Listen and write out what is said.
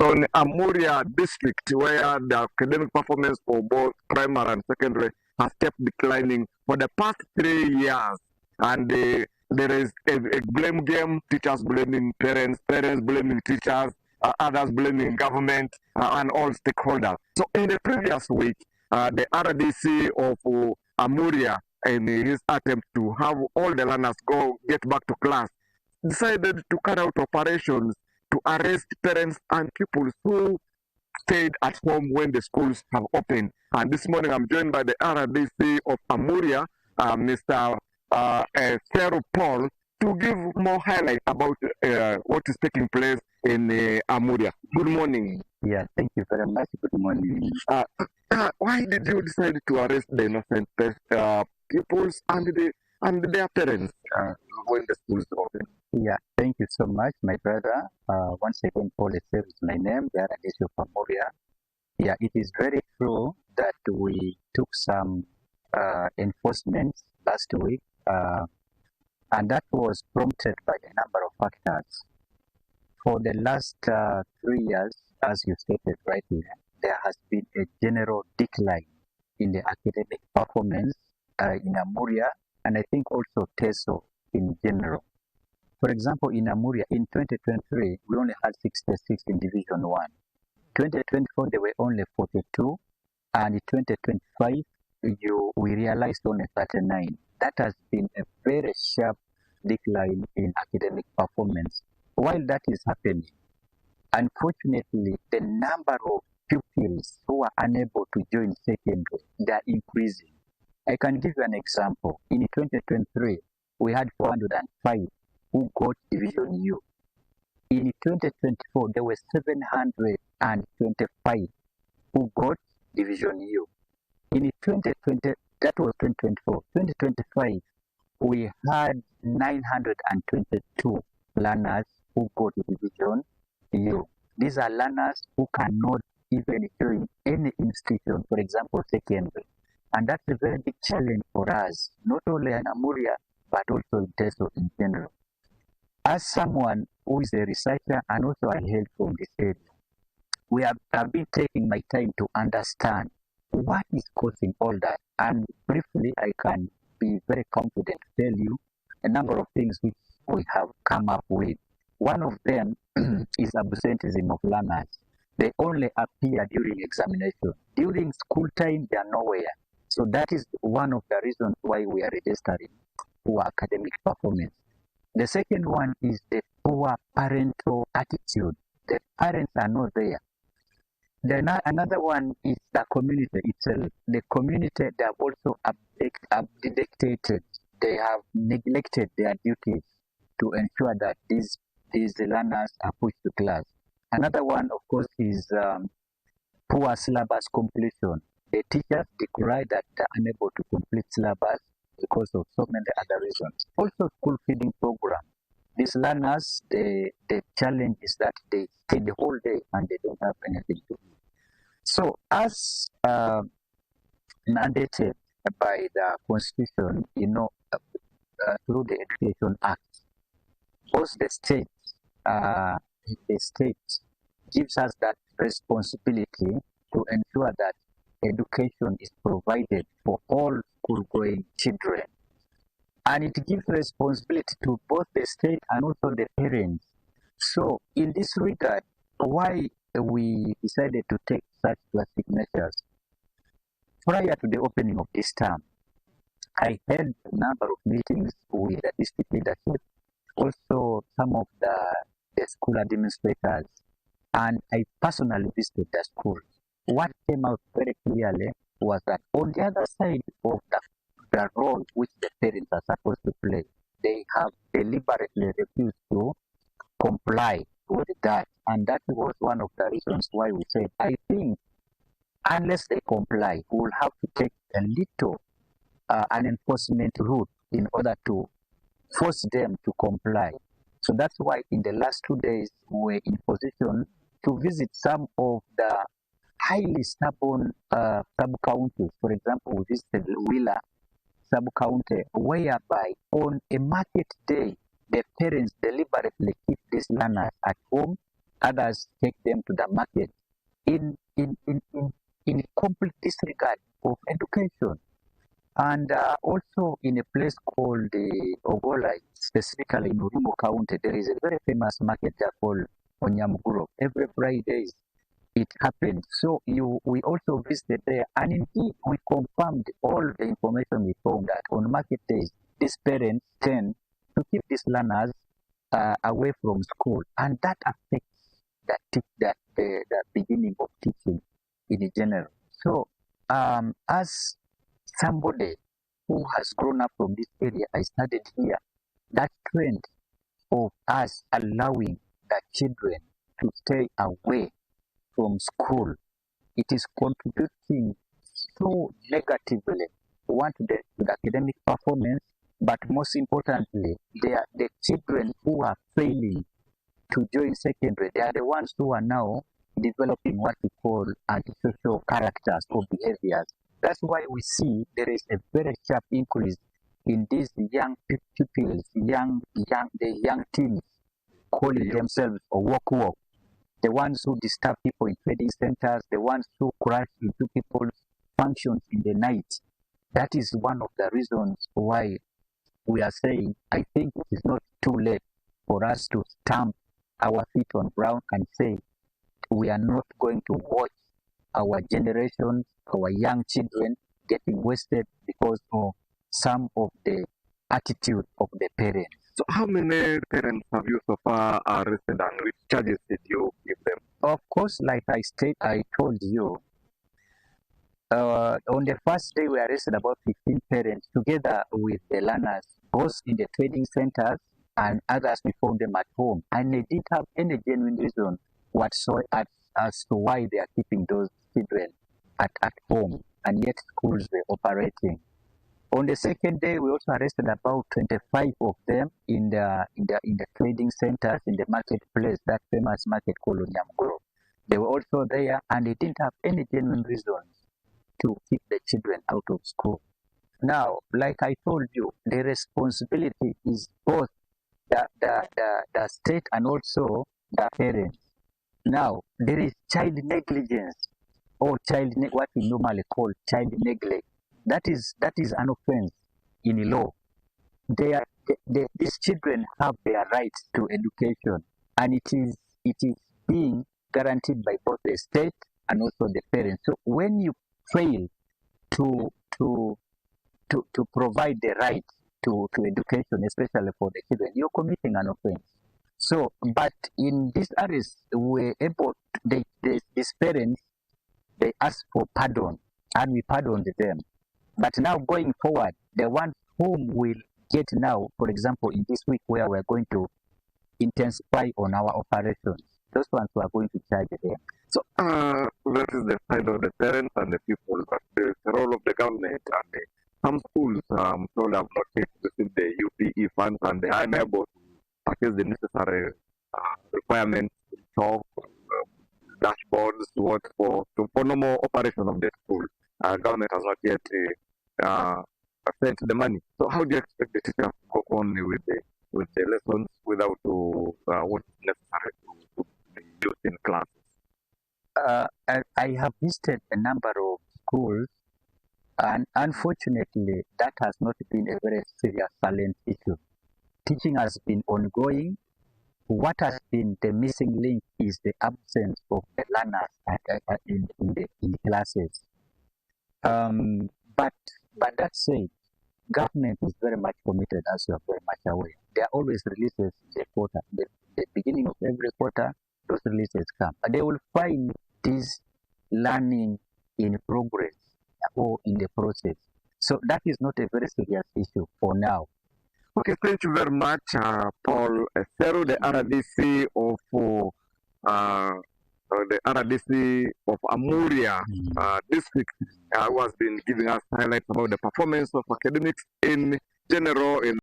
on Amuria district, where the academic performance for both primary and secondary has kept declining for the past 3 years. And there is a blame game, teachers blaming parents, parents blaming teachers, others blaming government, and all stakeholders. So in the previous week, the RDC of Amuria, in his attempt to have all the learners get back to class, decided to carry out operations to arrest parents and pupils who stayed at home when the schools have opened. And this morning I'm joined by the RDC of Amuria, Mr. Thero Paul, to give more highlight about what is taking place in Amuria. Good morning. Yeah, thank you very much. Good morning. Why did you decide to arrest the innocent pupils and their parents when the schools open? Yeah, thank you so much, my brother. Once again, Paul is my name, the RDC of Amuria. Yeah, it is very true that we took some enforcement last week, and that was prompted by a number of factors. For the last 3 years, as you stated right here, there has been a general decline in the academic performance in Amuria, and I think also Teso in general. For example, in Amuria, in 2023, we only had 66 in Division 1. 2024, there were only 42, and in 2025, we realized only 39. That has been a very sharp decline in academic performance. While that is happening, unfortunately, the number of pupils who are unable to join secondary, they are increasing. I can give you an example. In 2023, we had 405 who got Division U. In 2024, there were 725 who got Division U. In 2020, that was 2024. 2025, we had 922 learners who got Division U. These are learners who cannot even join any institution, for example, secondary. And that's a very big challenge for us, not only in Amuria, but also in Teso in general. As someone who is a researcher and also I hail from this area, I've been taking my time to understand what is causing all that. And briefly, I can be very confident to tell you a number of things which we have come up with. One of them is absenteeism of learners. They only appear during examination. During school time, they are nowhere. So that is one of the reasons why we are registering poor academic performance. The second one is the poor parental attitude. The parents are not there. Then another one is the community itself. The community, they have also abdicated. They have neglected their duties to ensure that these learners are pushed to class. Another one, of course, is poor syllabus completion. The teachers decry that they are unable to complete syllabus because of so many other reasons. Also, school feeding program. These learners, the challenge is that they stay the whole day and they don't have anything to eat. So, as mandated by the Constitution, through the Education Act, both the state gives us that responsibility to ensure that education is provided for all school-going children. And it gives responsibility to both the state and also the parents. So in this regard, why we decided to take such drastic measures? Prior to the opening of this term, I held a number of meetings with the district leadership, also some of the school administrators, and I personally visited the schools. What came out very clearly was that on the other side of the role which the parents are supposed to play, they have deliberately refused to comply with that. And that was one of the reasons why we said, I think, unless they comply, we will have to take a little an enforcement route in order to force them to comply. So that's why in the last 2 days, we were in position to visit some of the highly stubborn sub-counties. For example, we visited Wheeler sub-county, whereby on a market day, the parents deliberately keep these learners at home others take them to the market in complete disregard of education. And also in a place called Ogola, specifically in Urumo County, there is a very famous market there called Onyamuguro. Every Fridays it happened. So we also visited there, and indeed we confirmed all the information we found that on market days, these parents tend to keep these learners away from school, and that affects the beginning of teaching in general. So as somebody who has grown up from this area, I studied here, that trend of us allowing the children to stay away from school, it is contributing so negatively, one, to the academic performance, but most importantly, they are the children who are failing to join secondary. They are the ones who are now developing what we call antisocial characters or behaviors. That's why we see there is a very sharp increase in these young pupils, the young teens calling themselves a walk, the ones who disturb people in trading centers, the ones who crash into people's functions in the night. That is one of the reasons why we are saying, I think it is not too late for us to stamp our feet on ground and say, we are not going to watch our generations, our young children getting wasted because of some of the attitude of the parents. So how many parents have you so far arrested, and which charges did you give them? Of course, like I told you, on the first day we arrested about 15 parents together with the learners, both in the trading centers and others we found them at home. And they didn't have any genuine reason whatsoever as to why they are keeping those children at home, and yet schools were operating. On the second day, we also arrested about 25 of them in the trading centers in the marketplace, that famous market called Onyamuguro. They were also there, and they didn't have any genuine reasons to keep the children out of school. Now, like I told you, the responsibility is both the state and also the parents. Now, there is child negligence, or what we normally call child neglect. That is an offense in law. These children have their rights to education, and it is being guaranteed by both the state and also the parents. So when you fail to provide the right to education, especially for the children, you're committing an offense. So, but in this arrest, we're able, these parents, they asked for pardon, and we pardoned them. But now going forward, the ones whom will get now, for example, in this week where we're going to intensify on our operations, those ones who are going to charge them. So that is the side of the parents and the people, but the role of the government and some schools told have not yet received the UPE funds, and they are unable to purchase the necessary requirements, chalk, dashboards, what for normal operation of the school. Government has not yet sent the money. So how do you expect the teacher to go on with the lessons without what is necessary to be used in classes? I have visited a number of schools, and unfortunately, that has not been a very serious silent issue. Teaching has been ongoing. What has been the missing link is the absence of the learners in the classes. But that said, government is very much committed, as you are very much aware. There are always releases the quarter. The beginning of every quarter, those releases come. And they will find this learning in progress or in the process. So that is not a very serious issue for now. Okay, thank you very much, Paul Esero, the RDC of Amuria district, who has been giving us highlights about the performance of academics in general in